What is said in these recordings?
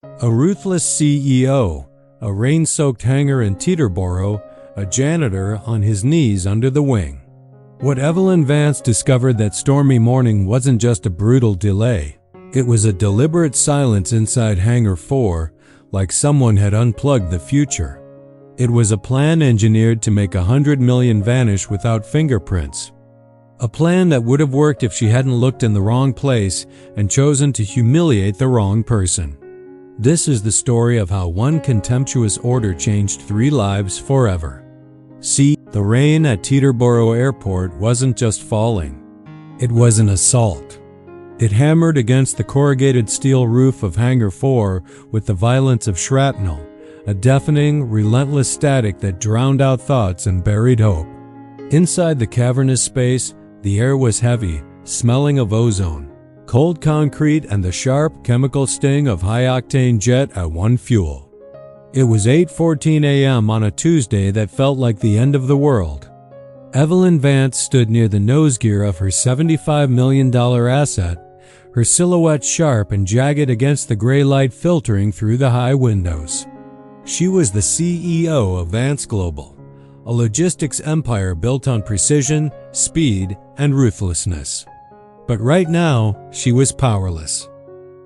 A ruthless CEO, a rain-soaked hangar in Teterboro, a janitor on his knees under the wing. What Evelyn Vance discovered that stormy morning wasn't just a brutal delay. It was a deliberate silence inside Hangar 4, like someone had unplugged the future. It was a plan engineered to make 100 million vanish without fingerprints. A plan that would have worked if she hadn't looked in the wrong place and chosen to humiliate the wrong person. This is the story of how one contemptuous order changed 3 lives forever. See, the rain at Teterboro Airport wasn't just falling. It was an assault. It hammered against the corrugated steel roof of Hangar 4 with the violence of shrapnel, a deafening, relentless static that drowned out thoughts and buried hope. Inside the cavernous space, the air was heavy, smelling of ozone, cold concrete, and the sharp, chemical sting of high-octane jet at one fuel. It was 8:14 a.m. on a Tuesday that felt like the end of the world. Evelyn Vance stood near the nose gear of her $75 million asset, her silhouette sharp and jagged against the gray light filtering through the high windows. She was the CEO of Vance Global, a logistics empire built on precision, speed, and ruthlessness. But right now, she was powerless.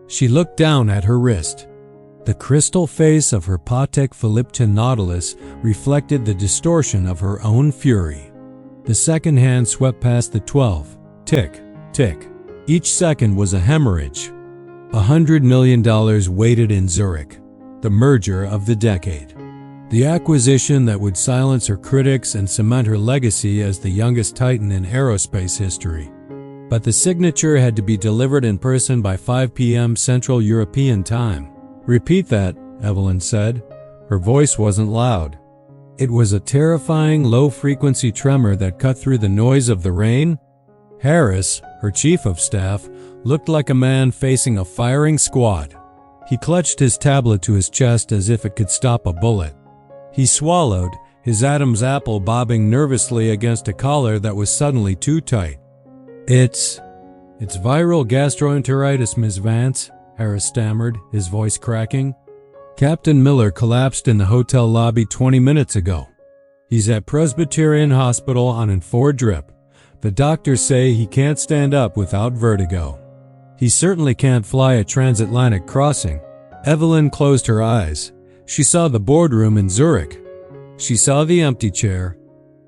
She looked down at her wrist. The crystal face of her Patek Philippe Nautilus reflected the distortion of her own fury. The second hand swept past the 12. Tick, tick. Each second was a hemorrhage. $100 million waited in Zurich, the merger of the decade. The acquisition that would silence her critics and cement her legacy as the youngest titan in aerospace history. But the signature had to be delivered in person by 5 p.m. Central European Time. "Repeat that," Evelyn said. Her voice wasn't loud. It was a terrifying low-frequency tremor that cut through the noise of the rain. Harris, her chief of staff, looked like a man facing a firing squad. He clutched his tablet to his chest as if it could stop a bullet. He swallowed, his Adam's apple bobbing nervously against a collar that was suddenly too tight. It's viral gastroenteritis, Ms. Vance," Harris stammered, his voice cracking. "Captain Miller collapsed in the hotel lobby 20 minutes ago. He's at Presbyterian Hospital on an 4 drip. The doctors say he can't stand up without vertigo. He certainly can't fly a transatlantic crossing." Evelyn closed her eyes. She saw the boardroom in Zurich. She saw the empty chair.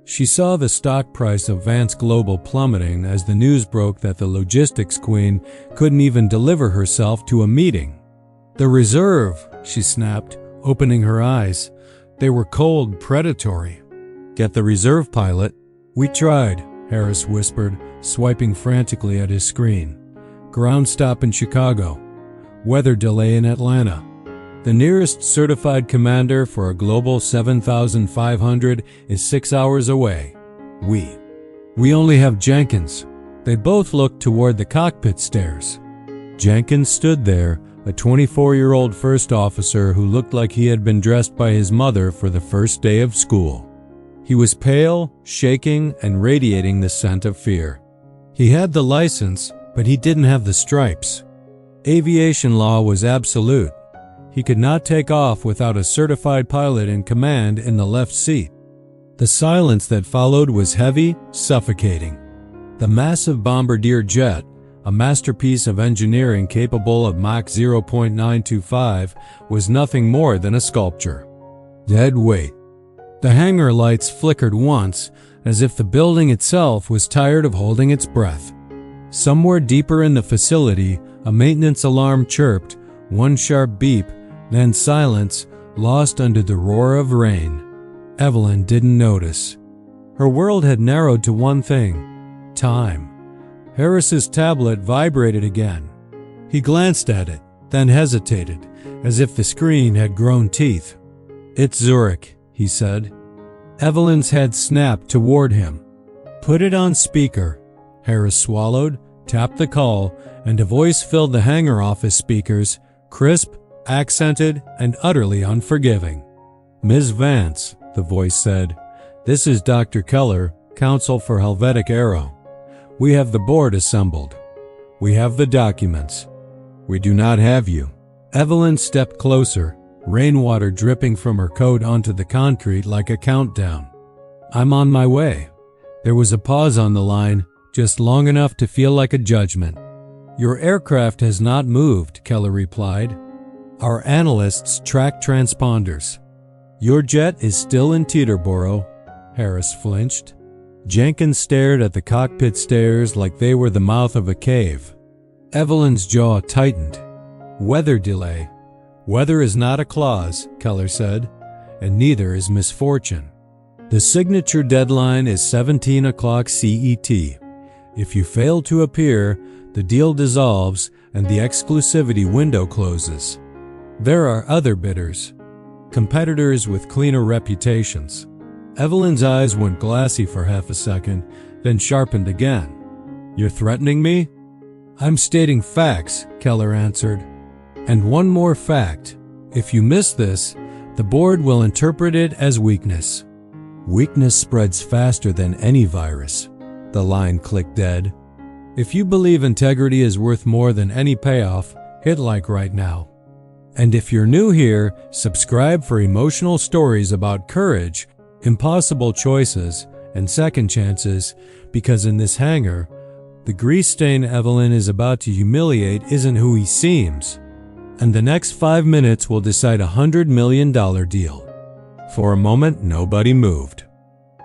She saw the stock price of Vance Global plummeting as the news broke that the logistics queen couldn't even deliver herself to a meeting. "The reserve," she snapped, opening her eyes. They were cold, predatory. "Get the reserve pilot." "We tried," Harris whispered, swiping frantically at his screen. "Ground stop in Chicago. Weather delay in Atlanta. The nearest certified commander for a Global 7500 is 6 hours away. We only have Jenkins." They both looked toward the cockpit stairs. Jenkins stood there, a 24-year-old first officer who looked like he had been dressed by his mother for the first day of school. He was pale, shaking, and radiating the scent of fear. He had the license, but he didn't have the stripes. Aviation law was absolute. He could not take off without a certified pilot in command in the left seat. The silence that followed was heavy, suffocating. The massive bombardier jet, a masterpiece of engineering capable of Mach 0.925, was nothing more than a sculpture. Dead weight. The hangar lights flickered once, as if the building itself was tired of holding its breath. Somewhere deeper in the facility, a maintenance alarm chirped, one sharp beep, then silence, lost under the roar of rain. Evelyn didn't notice. Her world had narrowed to one thing: time. Harris's tablet vibrated again. He glanced at it, then hesitated, as if the screen had grown teeth. "It's Zurich," he said. Evelyn's head snapped toward him. "Put it on speaker." Harris swallowed, tapped the call, and a voice filled the hangar office speakers, crisp, accented, and utterly unforgiving. "Ms. Vance," the voice said, "this is Dr. Keller, counsel for Helvetic Aero. We have the board assembled. We have the documents. We do not have you." Evelyn stepped closer, rainwater dripping from her coat onto the concrete like a countdown. "I'm on my way." There was a pause on the line, just long enough to feel like a judgment. "Your aircraft has not moved," Keller replied. "Our analysts track transponders. Your jet is still in Teterboro." Harris flinched. Jenkins stared at the cockpit stairs like they were the mouth of a cave. Evelyn's jaw tightened. "Weather delay." "Weather is not a clause," Keller said, "and neither is misfortune. The signature deadline is 17 o'clock CET. If you fail to appear, the deal dissolves and the exclusivity window closes. There are other bidders, competitors with cleaner reputations." Evelyn's eyes went glassy for half a second, then sharpened again. "You're threatening me?" "I'm stating facts," Keller answered. "And one more fact. If you miss this, the board will interpret it as weakness." "Weakness spreads faster than any virus." The line clicked dead. "If you believe integrity is worth more than any payoff, hit like right now. And if you're new here, subscribe for emotional stories about courage, impossible choices, and second chances, because in this hangar, the grease stain Evelyn is about to humiliate isn't who he seems. And the next 5 minutes will decide a $100 million deal." For a moment, nobody moved.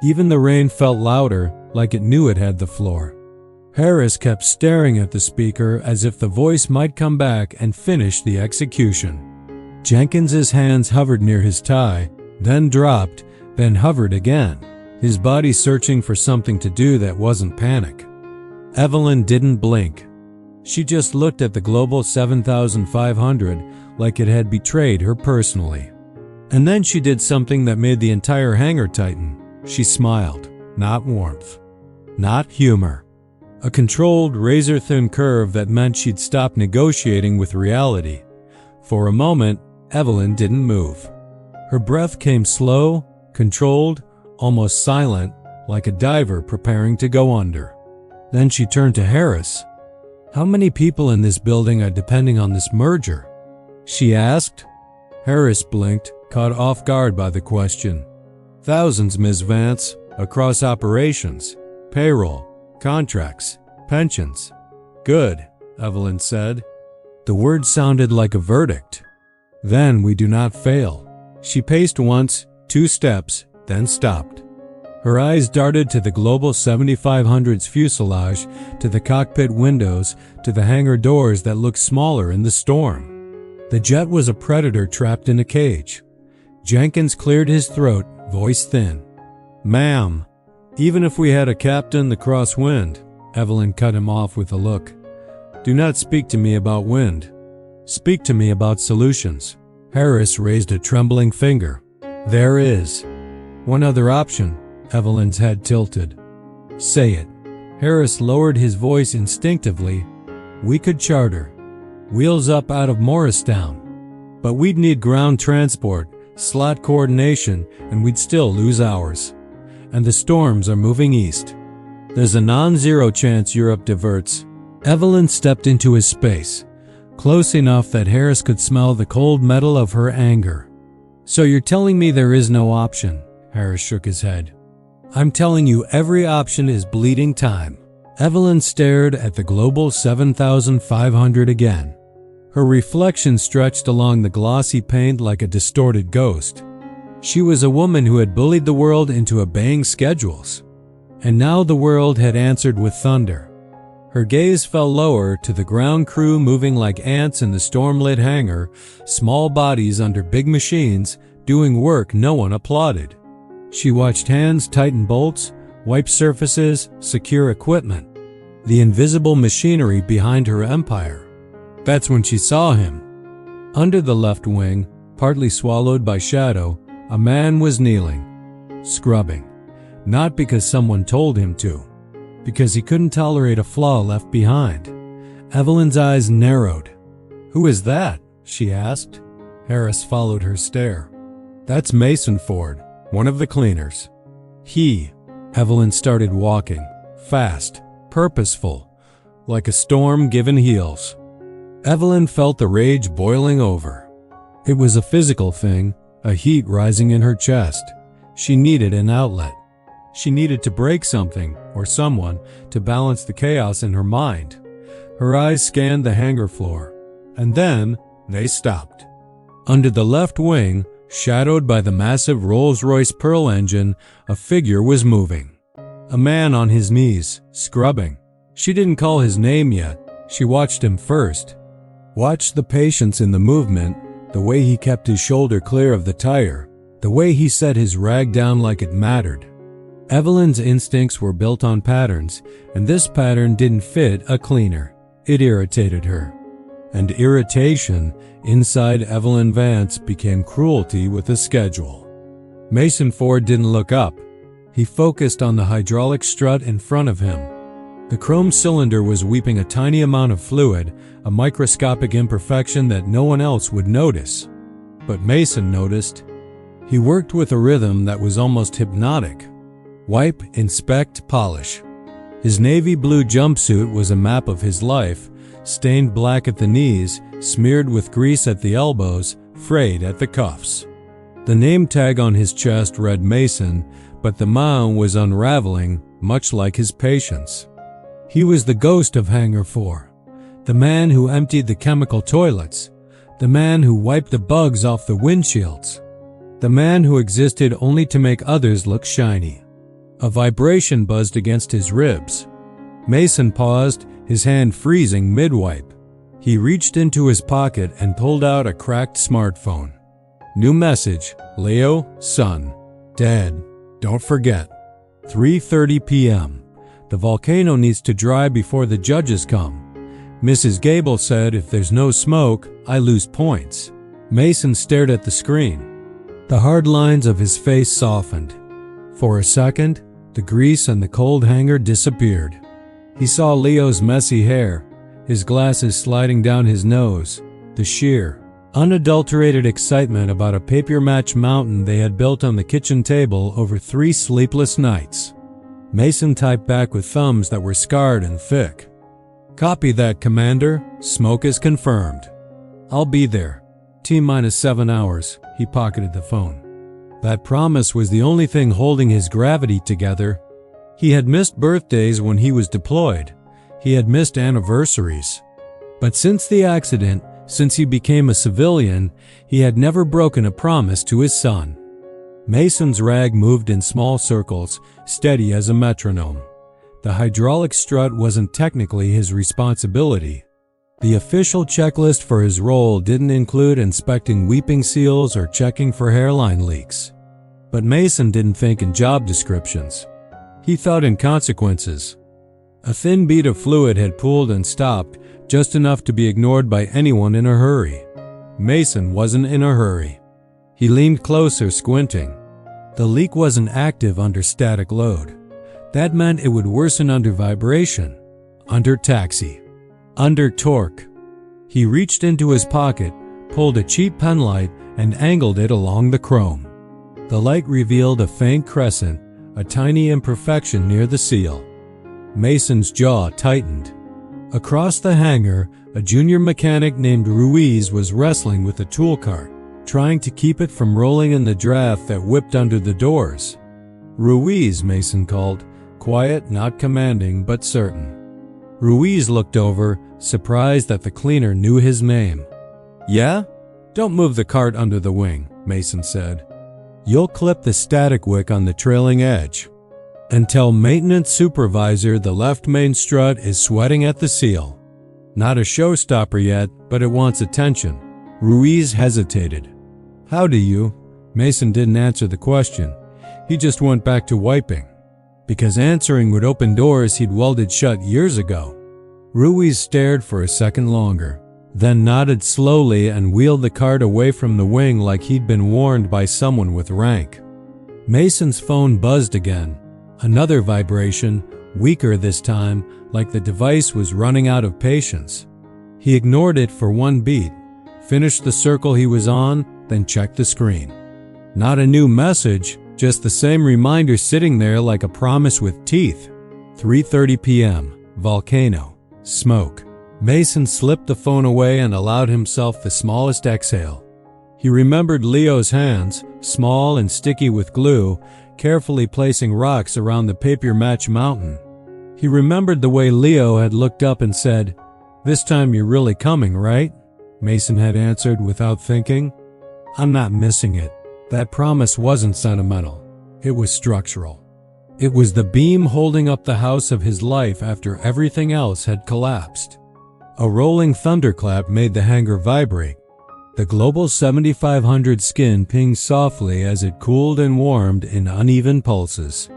Even the rain felt louder, like it knew it had the floor. Harris kept staring at the speaker as if the voice might come back and finish the execution. Jenkins's hands hovered near his tie, then dropped, then hovered again, his body searching for something to do that wasn't panic. Evelyn didn't blink. She just looked at the Global 7500 like it had betrayed her personally. And then she did something that made the entire hangar tighten. She smiled, not warmth, not humor. A controlled, razor-thin curve that meant she'd stop negotiating with reality. For a moment, Evelyn didn't move. Her breath came slow, controlled, almost silent, like a diver preparing to go under. Then she turned to Harris. "How many people in this building are depending on this merger?" she asked. Harris blinked, caught off guard by the question. "Thousands, Ms. Vance, across operations, payroll, contracts, pensions." "Good," Evelyn said. The word sounded like a verdict. "Then we do not fail." She paced once, 2 steps, then stopped. Her eyes darted to the Global 7500's fuselage, to the cockpit windows, to the hangar doors that looked smaller in the storm. The jet was a predator trapped in a cage. Jenkins cleared his throat, voice thin. "Ma'am, even if we had a captain the crosswind," Evelyn cut him off with a look. "Do not speak to me about wind. Speak to me about solutions." Harris raised a trembling finger. "There is one other option." Evelyn's head tilted. "Say it." Harris lowered his voice instinctively. "We could charter. Wheels up out of Morristown. But we'd need ground transport, slot coordination, and we'd still lose hours. And the storms are moving east. There's a non-zero chance Europe diverts." Evelyn stepped into his space, close enough that Harris could smell the cold metal of her anger. "So you're telling me there is no option?" Harris shook his head. "I'm telling you every option is bleeding time." Evelyn stared at the Global 7500 again. Her reflection stretched along the glossy paint like a distorted ghost. She was a woman who had bullied the world into obeying schedules. And now the world had answered with thunder. Her gaze fell lower to the ground crew moving like ants in the storm-lit hangar, small bodies under big machines, doing work no one applauded. She watched hands tighten bolts, wipe surfaces, secure equipment. The invisible machinery behind her empire. That's when she saw him. Under the left wing, partly swallowed by shadow, a man was kneeling, scrubbing. Not because someone told him to, because he couldn't tolerate a flaw left behind. Evelyn's eyes narrowed. "Who is that?" she asked. Harris followed her stare. "That's Mason Ford, one of the cleaners." Evelyn started walking, fast, purposeful, like a storm given heels. Evelyn felt the rage boiling over. It was a physical thing, a heat rising in her chest. She needed an outlet. She needed to break something, or someone, to balance the chaos in her mind. Her eyes scanned the hangar floor, and then they stopped. Under the left wing, shadowed by the massive Rolls-Royce Pearl engine, a figure was moving. A man on his knees, scrubbing. She didn't call his name yet. She watched him first. Watched the patience in the movement, the way he kept his shoulder clear of the tire, the way he set his rag down like it mattered. Evelyn's instincts were built on patterns, and this pattern didn't fit a cleaner. It irritated her. And irritation inside Evelyn Vance became cruelty with a schedule. Mason Ford didn't look up. He focused on the hydraulic strut in front of him. The chrome cylinder was weeping a tiny amount of fluid, a microscopic imperfection that no one else would notice. But Mason noticed. He worked with a rhythm that was almost hypnotic. Wipe, inspect, polish. His navy blue jumpsuit was a map of his life, stained black at the knees, smeared with grease at the elbows, frayed at the cuffs. The name tag on his chest read Mason, but the mound was unraveling, much like his patience. He was the ghost of Hangar 4, the man who emptied the chemical toilets, the man who wiped the bugs off the windshields, the man who existed only to make others look shiny. A vibration buzzed against his ribs. Mason paused, his hand freezing mid-wipe. He reached into his pocket and pulled out a cracked smartphone. New message, Leo, son, dead, don't forget. 3:30 p.m. The volcano needs to dry before the judges come. Mrs. Gable said if there's no smoke, I lose points. Mason stared at the screen. The hard lines of his face softened. For a second, the grease and the cold hangar disappeared. He saw Leo's messy hair, his glasses sliding down his nose, the sheer, unadulterated excitement about a paper match mountain they had built on the kitchen table over 3 sleepless nights. Mason typed back with thumbs that were scarred and thick. Copy that, Commander. Smoke is confirmed. I'll be there. T-minus 7 hours. He pocketed the phone. That promise was the only thing holding his gravity together. He had missed birthdays when he was deployed. He had missed anniversaries. But since the accident, since he became a civilian, he had never broken a promise to his son. Mason's rag moved in small circles, steady as a metronome. The hydraulic strut wasn't technically his responsibility. The official checklist for his role didn't include inspecting weeping seals or checking for hairline leaks. But Mason didn't think in job descriptions. He thought in consequences. A thin bead of fluid had pooled and stopped, just enough to be ignored by anyone in a hurry. Mason wasn't in a hurry. He leaned closer, squinting. The leak wasn't active under static load. That meant it would worsen under vibration, under taxi, under torque. He reached into his pocket, pulled a cheap penlight, and angled it along the chrome. The light revealed a faint crescent, a tiny imperfection near the seal. Mason's jaw tightened. Across the hangar, a junior mechanic named Ruiz was wrestling with a tool cart, trying to keep it from rolling in the draft that whipped under the doors. Ruiz, Mason called, quiet, not commanding, but certain. Ruiz looked over, surprised that the cleaner knew his name. Yeah? Don't move the cart under the wing, Mason said. You'll clip the static wick on the trailing edge. And tell maintenance supervisor the left main strut is sweating at the seal. Not a showstopper yet, but it wants attention. Ruiz hesitated. How do you? Mason didn't answer the question. He just went back to wiping. Because answering would open doors he'd welded shut years ago. Ruiz stared for a second longer, then nodded slowly and wheeled the cart away from the wing like he'd been warned by someone with rank. Mason's phone buzzed again. Another vibration, weaker this time, like the device was running out of patience. He ignored it for one beat, finished the circle he was on, then checked the screen. Not a new message, just the same reminder sitting there like a promise with teeth. 3:30 p.m. Volcano. Smoke. Mason slipped the phone away and allowed himself the smallest exhale. He remembered Leo's hands, small and sticky with glue, carefully placing rocks around the papier match mountain. He remembered the way Leo had looked up and said, "This time you're really coming, right?" Mason had answered without thinking, "I'm not missing it." That promise wasn't sentimental. It was structural. It was the beam holding up the house of his life after everything else had collapsed. A rolling thunderclap made the hangar vibrate. The Global 7500 skin pinged softly as it cooled and warmed in uneven pulses.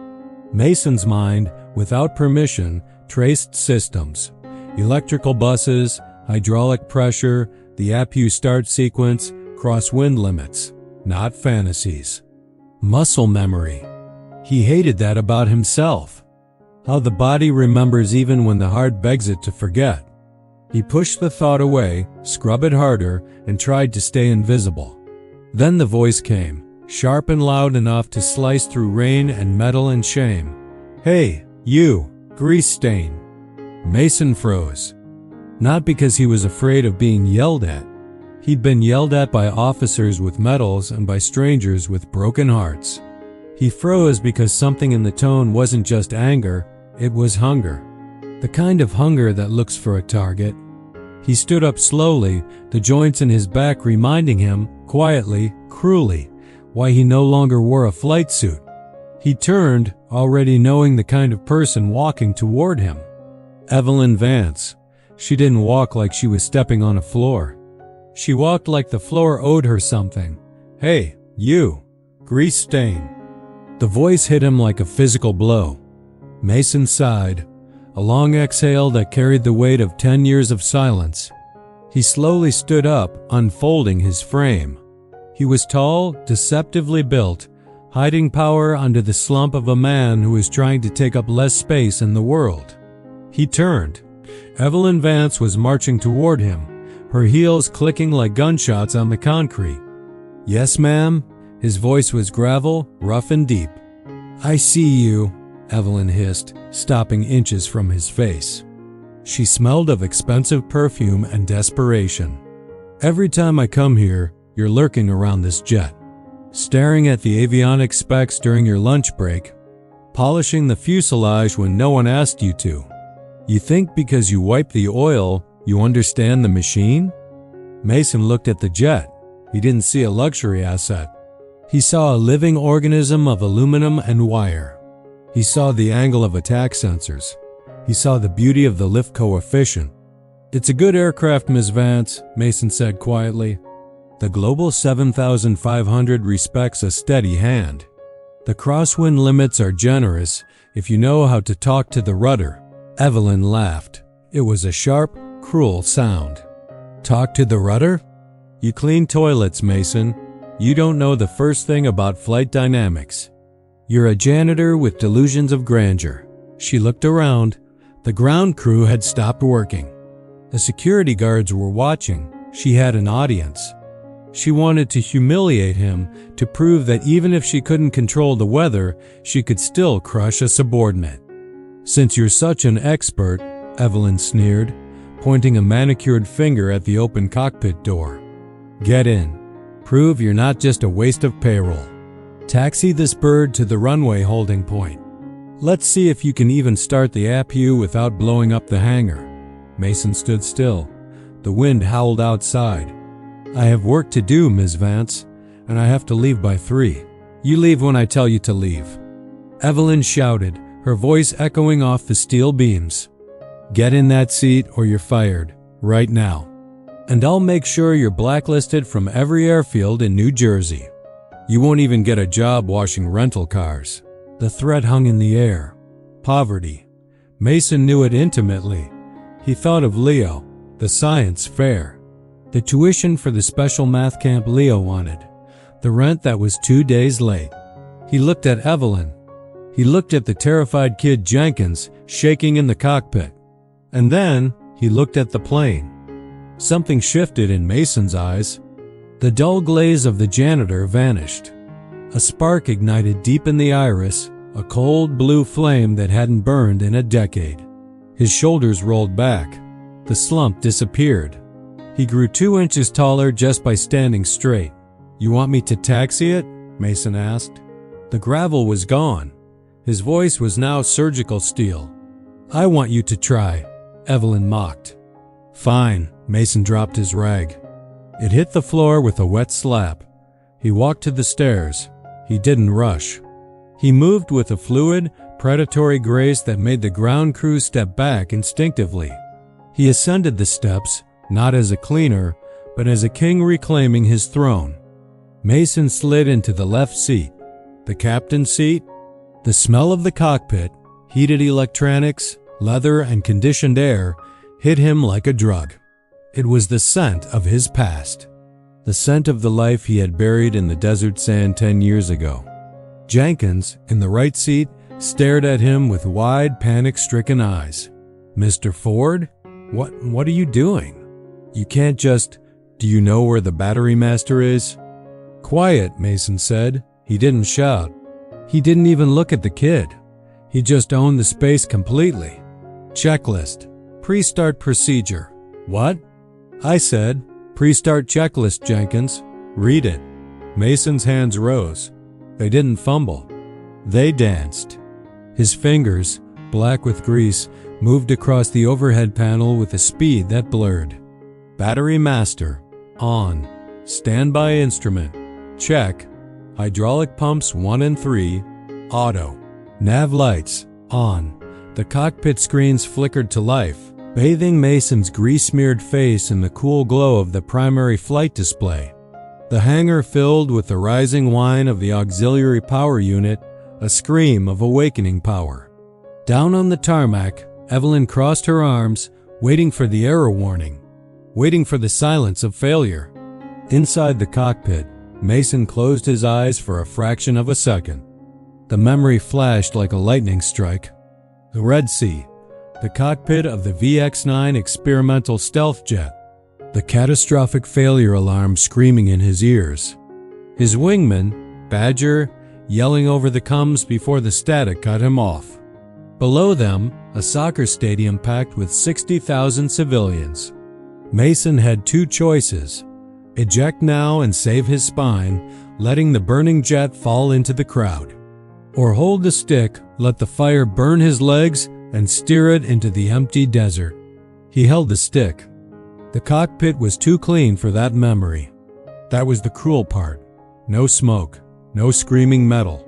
Mason's mind, without permission, traced systems. Electrical buses, hydraulic pressure, the APU start sequence, crosswind limits. Not fantasies. Muscle memory. He hated that about himself. How the body remembers even when the heart begs it to forget. He pushed the thought away, scrubbed it harder, and tried to stay invisible. Then the voice came, sharp and loud enough to slice through rain and metal and shame. "Hey, you, grease stain." Mason froze. Not because he was afraid of being yelled at. He'd been yelled at by officers with medals and by strangers with broken hearts. He froze because something in the tone wasn't just anger, it was hunger. The kind of hunger that looks for a target. He stood up slowly, the joints in his back reminding him, quietly, cruelly, why he no longer wore a flight suit. He turned, already knowing the kind of person walking toward him. Evelyn Vance. She didn't walk like she was stepping on a floor. She walked like the floor owed her something. "Hey, you, grease stain." The voice hit him like a physical blow. Mason sighed, a long exhale that carried the weight of 10 years of silence. He slowly stood up, unfolding his frame. He was tall, deceptively built, hiding power under the slump of a man who was trying to take up less space in the world. He turned. Evelyn Vance was marching toward him, her heels clicking like gunshots on the concrete. "Yes, ma'am?" His voice was gravel, rough and deep. "I see you," Evelyn hissed, stopping inches from his face. She smelled of expensive perfume and desperation. "Every time I come here, you're lurking around this jet, staring at the avionics specs during your lunch break, polishing the fuselage when no one asked you to. You think because you wipe the oil, you understand the machine?" Mason looked at the jet. He didn't see a luxury asset. He saw a living organism of aluminum and wire. He saw the angle of attack sensors. He saw the beauty of the lift coefficient. "It's a good aircraft, Ms. Vance," Mason said quietly. "The Global 7500 respects a steady hand. The crosswind limits are generous if you know how to talk to the rudder." Evelyn laughed. It was a sharp, cruel sound. "Talk to the rudder? You clean toilets, Mason. You don't know the first thing about flight dynamics. You're a janitor with delusions of grandeur." She looked around. The ground crew had stopped working. The security guards were watching. She had an audience. She wanted to humiliate him, to prove that even if she couldn't control the weather, she could still crush a subordinate. "Since you're such an expert," Evelyn sneered, pointing a manicured finger at the open cockpit door. "Get in. Prove you're not just a waste of payroll. Taxi this bird to the runway holding point. Let's see if you can even start the APU without blowing up the hangar." Mason stood still. The wind howled outside. "I have work to do, Ms. Vance, and I have to leave by 3. You leave when I tell you to leave." Evelyn shouted, her voice echoing off the steel beams. "Get in that seat or you're fired, right now. And I'll make sure you're blacklisted from every airfield in New Jersey. You won't even get a job washing rental cars." The threat hung in the air. Poverty. Mason knew it intimately. He thought of Leo, the science fair, the tuition for the special math camp Leo wanted, the rent that was 2 days late. He looked at Evelyn. He looked at the terrified kid Jenkins shaking in the cockpit. And then he looked at the plane. Something shifted in Mason's eyes. The dull glaze of the janitor vanished. A spark ignited deep in the iris, a cold blue flame that hadn't burned in a decade. His shoulders rolled back. The slump disappeared. He grew 2 inches taller just by standing straight. "You want me to taxi it?" Mason asked. The gravel was gone. His voice was now surgical steel. "I want you to try," Evelyn mocked. "Fine." Mason dropped his rag. It hit the floor with a wet slap. He walked to the stairs. He didn't rush. He moved with a fluid, predatory grace that made the ground crew step back instinctively. He ascended the steps, not as a cleaner, but as a king reclaiming his throne. Mason slid into the left seat. The captain's seat? The smell of the cockpit, heated electronics, leather, and conditioned air hit him like a drug. It was the scent of his past. The scent of the life he had buried in the desert sand 10 years ago. Jenkins, in the right seat, stared at him with wide, panic-stricken eyes. "Mr. Ford? What are you doing? You can't just... Do you know where the battery master is?" "Quiet," Mason said. He didn't shout. He didn't even look at the kid. He just owned the space completely. "Checklist. Pre-start procedure." "What?" "I said, pre-start checklist, Jenkins. Read it." Mason's hands rose. They didn't fumble. They danced. His fingers, black with grease, moved across the overhead panel with a speed that blurred. Battery master. On. Standby instrument. Check. Hydraulic pumps 1 and 3. Auto. Nav lights. On. The cockpit screens flickered to life, bathing Mason's grease-smeared face in the cool glow of the primary flight display. The hangar filled with the rising whine of the auxiliary power unit, a scream of awakening power. Down on the tarmac, Evelyn crossed her arms, waiting for the error warning, waiting for the silence of failure. Inside the cockpit, Mason closed his eyes for a fraction of a second. The memory flashed like a lightning strike. The Red Sea, the cockpit of the VX-9 experimental stealth jet, the catastrophic failure alarm screaming in his ears. His wingman, Badger, yelling over the comms before the static cut him off. Below them, a soccer stadium packed with 60,000 civilians. Mason had 2 choices: eject now and save his spine, letting the burning jet fall into the crowd, or hold the stick, let the fire burn his legs, and steer it into the empty desert. He held the stick. The cockpit was too clean for that memory. That was the cruel part. No smoke, no screaming metal.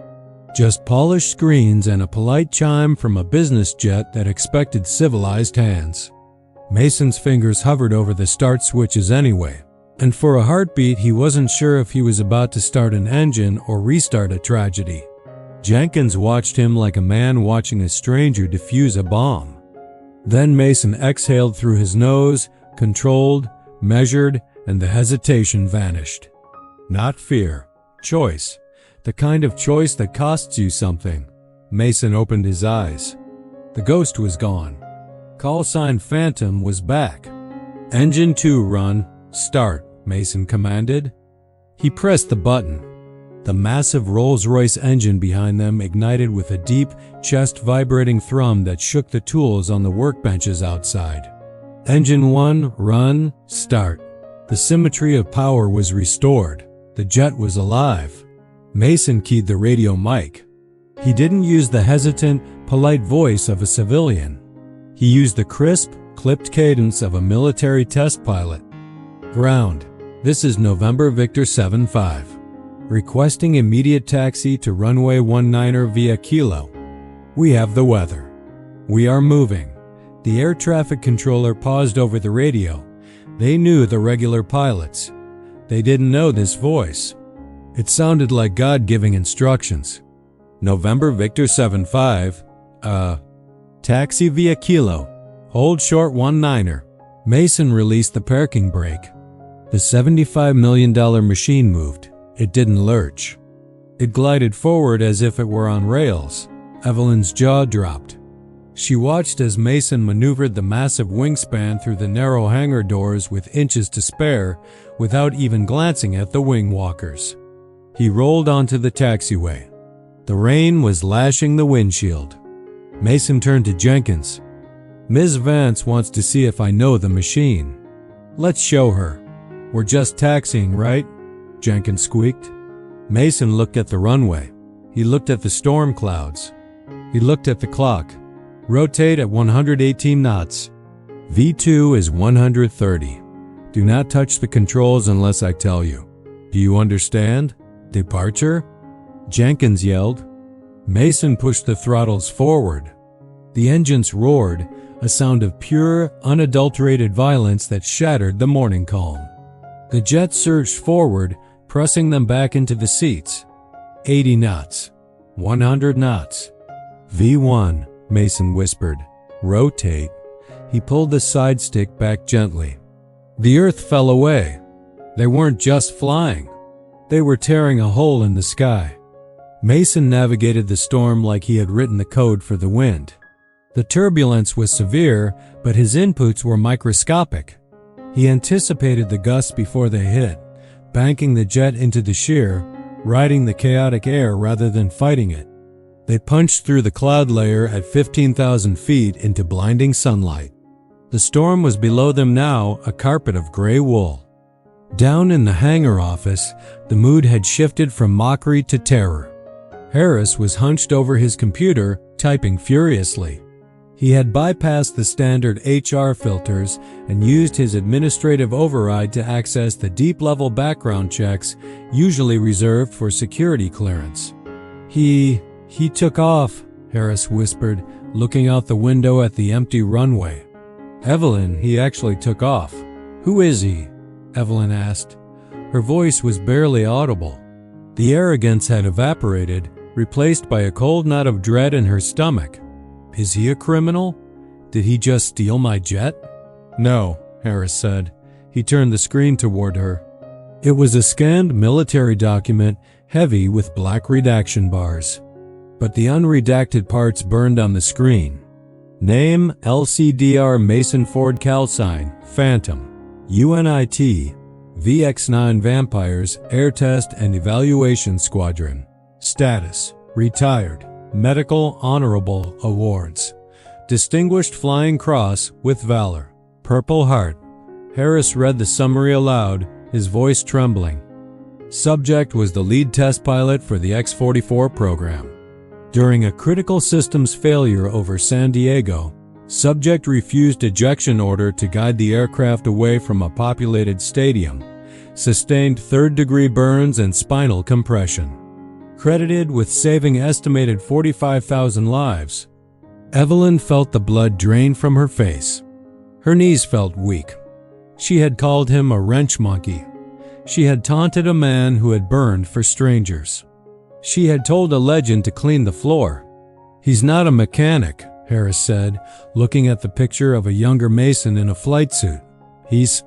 Just polished screens and a polite chime from a business jet that expected civilized hands. Mason's fingers hovered over the start switches anyway, and for a heartbeat he wasn't sure if he was about to start an engine or restart a tragedy. Jenkins watched him like a man watching a stranger defuse a bomb. Then Mason exhaled through his nose, controlled, measured, and the hesitation vanished. Not fear. Choice. The kind of choice that costs you something. Mason opened his eyes. The ghost was gone. Call sign Phantom was back. "Engine 2 run. Start," Mason commanded. He pressed the button. The massive Rolls-Royce engine behind them ignited with a deep, chest-vibrating thrum that shook the tools on the workbenches outside. "Engine 1, run, start." The symmetry of power was restored. The jet was alive. Mason keyed the radio mic. He didn't use the hesitant, polite voice of a civilian. He used the crisp, clipped cadence of a military test pilot. "Ground. This is November Victor 75. Requesting immediate taxi to runway 19 via Kilo. We have the weather. We are moving." The air traffic controller paused over the radio. They knew the regular pilots. They didn't know this voice. It sounded like God giving instructions. "November Victor 75. Taxi via Kilo. Hold short 19er. Mason released the parking brake. The $75 million machine moved. It didn't lurch. It glided forward as if it were on rails. Evelyn's jaw dropped. She watched as Mason maneuvered the massive wingspan through the narrow hangar doors with inches to spare, without even glancing at the wing walkers. He rolled onto the taxiway. The rain was lashing the windshield. Mason turned to Jenkins. Ms. Vance wants to see if I know the machine. Let's show her. We're just taxiing, right? Jenkins squeaked. Mason looked at the runway. He looked at the storm clouds. He looked at the clock. Rotate at 118 knots. V2 is 130. Do not touch the controls unless I tell you. Do you understand? Departure? Jenkins yelled. Mason pushed the throttles forward. The engines roared, a sound of pure, unadulterated violence that shattered the morning calm. The jets surged forward, pressing them back into the seats. 80 knots. 100 knots. V1, Mason whispered. Rotate. He pulled the side stick back gently. The earth fell away. They weren't just flying. They were tearing a hole in the sky. Mason navigated the storm like he had written the code for the wind. The turbulence was severe, but his inputs were microscopic. He anticipated the gusts before they hit, banking the jet into the sheer, riding the chaotic air rather than fighting it. They punched through the cloud layer at 15,000 feet into blinding sunlight. The storm was below them now, a carpet of gray wool. Down in the hangar office, the mood had shifted from mockery to terror. Harris was hunched over his computer, typing furiously. He had bypassed the standard HR filters and used his administrative override to access the deep-level background checks usually reserved for security clearance. He took off, Harris whispered, looking out the window at the empty runway. Evelyn, he actually took off. Who is he? Evelyn asked. Her voice was barely audible. The arrogance had evaporated, replaced by a cold knot of dread in her stomach. Is he a criminal? Did he just steal my jet? No, Harris said. He turned the screen toward her. It was a scanned military document, heavy with black redaction bars. But the unredacted parts burned on the screen. Name, LCDR Mason Ford Calcine, Phantom. UNIT, VX9 Vampires, Air Test and Evaluation Squadron. Status, retired. Medical Honorable Awards. Distinguished Flying Cross with Valor. Purple Heart. Harris read the summary aloud, his voice trembling. Subject was the lead test pilot for the X-44 program. During a critical systems failure over San Diego, subject refused ejection order to guide the aircraft away from a populated stadium, sustained third-degree burns and spinal compression. Credited with saving estimated 45,000 lives. Evelyn felt the blood drain from her face. Her knees felt weak. She had called him a wrench monkey. She had taunted a man who had burned for strangers. She had told a legend to clean the floor. He's not a mechanic, Harris said, looking at the picture of a younger Mason in a flight suit. He's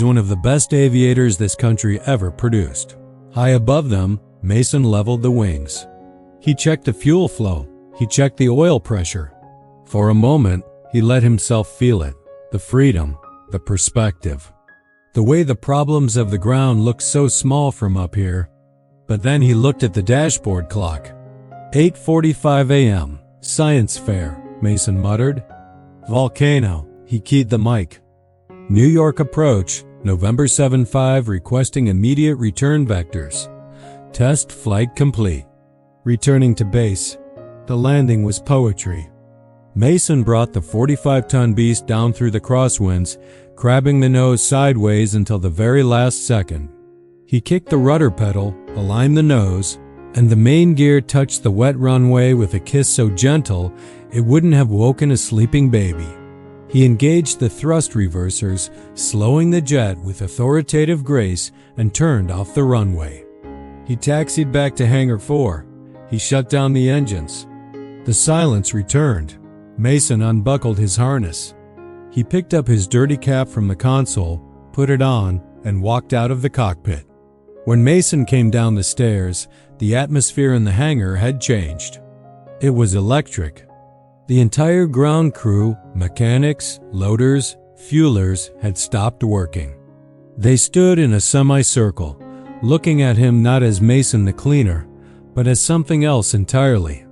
one of the best aviators this country ever produced. High above them, Mason leveled the wings. He checked the fuel flow. He checked the oil pressure. For a moment, he let himself feel it. The freedom, the perspective. The way the problems of the ground looked so small from up here. But then he looked at the dashboard clock. 8:45 a.m. Science fair, Mason muttered. Volcano, he keyed the mic. New York approach, November 7-5 requesting immediate return vectors. Test flight complete. Returning to base. The landing was poetry. Mason brought the 45-ton beast down through the crosswinds, crabbing the nose sideways until the very last second. He kicked the rudder pedal, aligned the nose, and the main gear touched the wet runway with a kiss so gentle it wouldn't have woken a sleeping baby. He engaged the thrust reversers, slowing the jet with authoritative grace, and turned off the runway. He taxied back to Hangar 4. He shut down the engines. The silence returned. Mason unbuckled his harness. He picked up his dirty cap from the console, put it on, and walked out of the cockpit. When Mason came down the stairs, the atmosphere in the hangar had changed. It was electric. The entire ground crew, mechanics, loaders, fuelers, had stopped working. They stood in a semicircle, looking at him not as Mason the cleaner, but as something else entirely.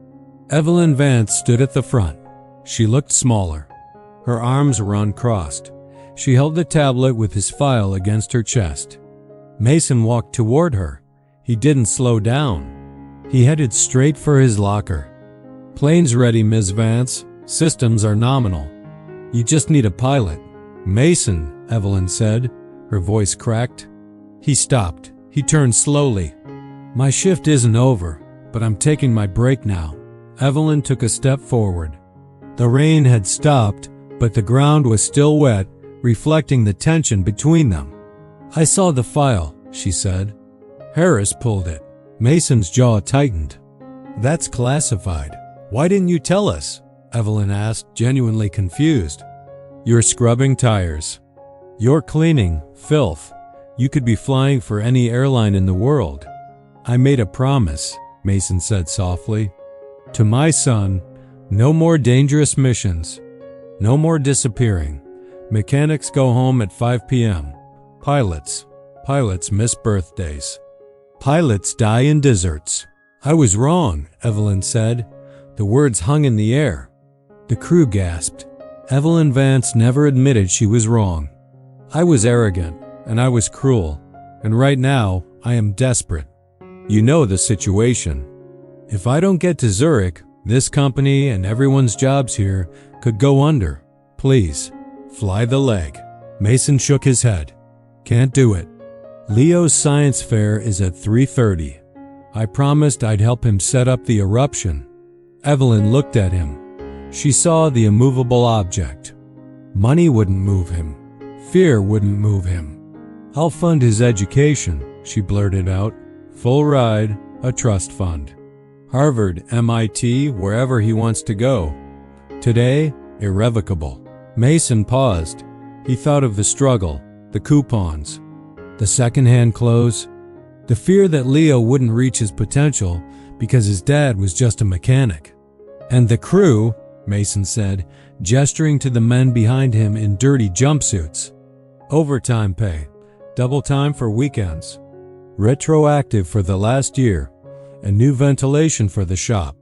Evelyn Vance stood at the front. She looked smaller. Her arms were uncrossed. She held the tablet with his file against her chest. Mason walked toward her. He didn't slow down. He headed straight for his locker. "Plane's ready, Ms. Vance. Systems are nominal. You just need a pilot." "Mason," Evelyn said. Her voice cracked. He stopped. He turned slowly. "My shift isn't over, but I'm taking my break now." Evelyn took a step forward. The rain had stopped, but the ground was still wet, reflecting the tension between them. "I saw the file," she said. Harris pulled it. Mason's jaw tightened. "That's classified. Why didn't you tell us?" Evelyn asked, genuinely confused. "You're scrubbing tires. You're cleaning filth. You could be flying for any airline in the world." "I made a promise," Mason said softly. "To my son, no more dangerous missions. No more disappearing. Mechanics go home at 5 p.m. Pilots miss birthdays. Pilots die in deserts." "I was wrong," Evelyn said. The words hung in the air. The crew gasped. Evelyn Vance never admitted she was wrong. "I was arrogant, and I was cruel, and right now I am desperate. You know the situation. If I don't get to Zurich, this company and everyone's jobs here could go under. Please, fly the leg." Mason shook his head. "Can't do it. Leo's science fair is at 3:30. I promised I'd help him set up the eruption." Evelyn looked at him. She saw the immovable object. Money wouldn't move him. Fear wouldn't move him. "I'll fund his education," she blurted out. "Full ride, a trust fund. Harvard, MIT, wherever he wants to go. Today, irrevocable." Mason paused. He thought of the struggle, the coupons, the second-hand clothes, the fear that Leo wouldn't reach his potential because his dad was just a mechanic. "And the crew," Mason said, gesturing to the men behind him in dirty jumpsuits. "Overtime pay, double time for weekends, retroactive for the last year, and new ventilation for the shop.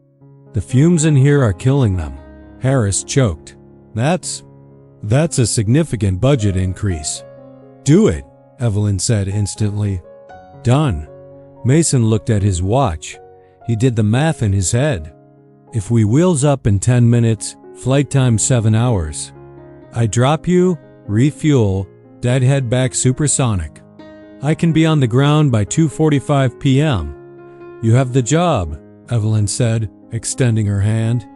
The fumes in here are killing them." Harris choked. That's a significant budget increase." "Do it," Evelyn said instantly. "Done." Mason looked at his watch. He did the math in his head. "If we wheels up in 10 minutes, flight time 7 hours. I drop you, refuel, deadhead back supersonic. I can be on the ground by 2:45 p.m. "You have the job," Evelyn said, extending her hand.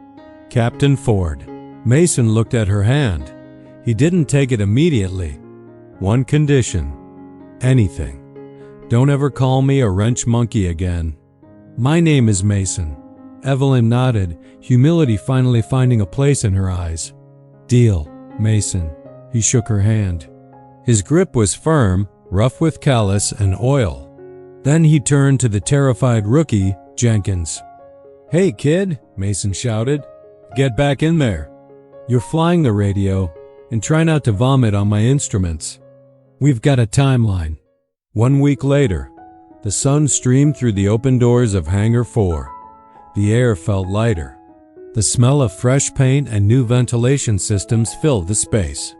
"Captain Ford." Mason looked at her hand. He didn't take it immediately. "One condition. Anything. Don't ever call me a wrench monkey again." "My name is Mason." Evelyn nodded, humility finally finding a place in her eyes. "Deal, Mason." He shook her hand. His grip was firm, rough with callus and oil. Then he turned to the terrified rookie, Jenkins. "Hey, kid," Mason shouted. "Get back in there. You're flying the radio, and try not to vomit on my instruments. We've got a timeline." 1 week later, the sun streamed through the open doors of Hangar 4. The air felt lighter. The smell of fresh paint and new ventilation systems filled the space.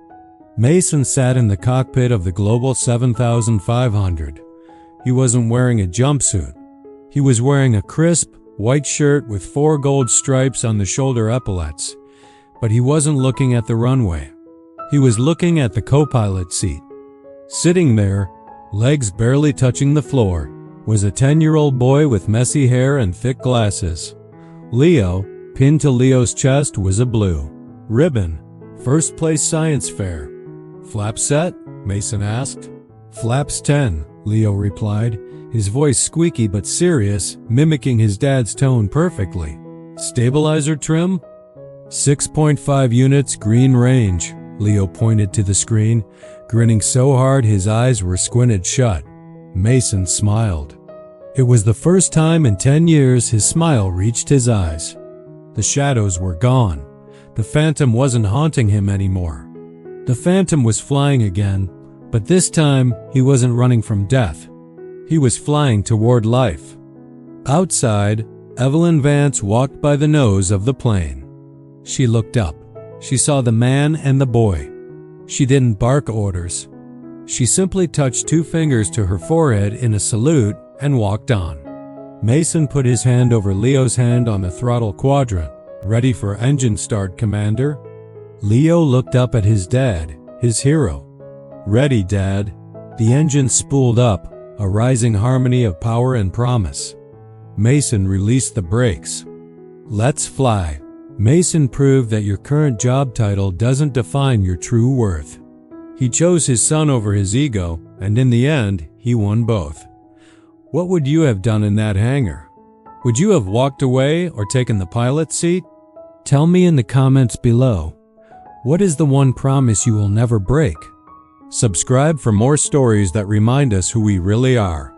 Mason sat in the cockpit of the Global 7500. He wasn't wearing a jumpsuit. He was wearing a crisp, white shirt with 4 gold stripes on the shoulder epaulets. But he wasn't looking at the runway. He was looking at the co-pilot seat. Sitting there, legs barely touching the floor, was a 10-year-old boy with messy hair and thick glasses. Leo, pinned to Leo's chest, was a blue ribbon. "First place science fair." "Flap set?" Mason asked. "Flaps 10, Leo replied, his voice squeaky but serious, mimicking his dad's tone perfectly. "Stabilizer trim?" 6.5 units green range, Leo pointed to the screen, grinning so hard his eyes were squinted shut. Mason smiled. It was the first time in 10 years his smile reached his eyes. The shadows were gone. The phantom wasn't haunting him anymore. The phantom was flying again, but this time he wasn't running from death. He was flying toward life. Outside, Evelyn Vance walked by the nose of the plane. She looked up. She saw the man and the boy. She didn't bark orders. She simply touched 2 fingers to her forehead in a salute and walked on. Mason put his hand over Leo's hand on the throttle quadrant. "Ready for engine start, Commander?" Leo looked up at his dad, his hero. "Ready, Dad." The engine spooled up, a rising harmony of power and promise. Mason released the brakes. "Let's fly." Mason proved that your current job title doesn't define your true worth. He chose his son over his ego, and in the end, he won both. What would you have done in that hangar? Would you have walked away or taken the pilot's seat? Tell me in the comments below. What is the one promise you will never break? Subscribe for more stories that remind us who we really are.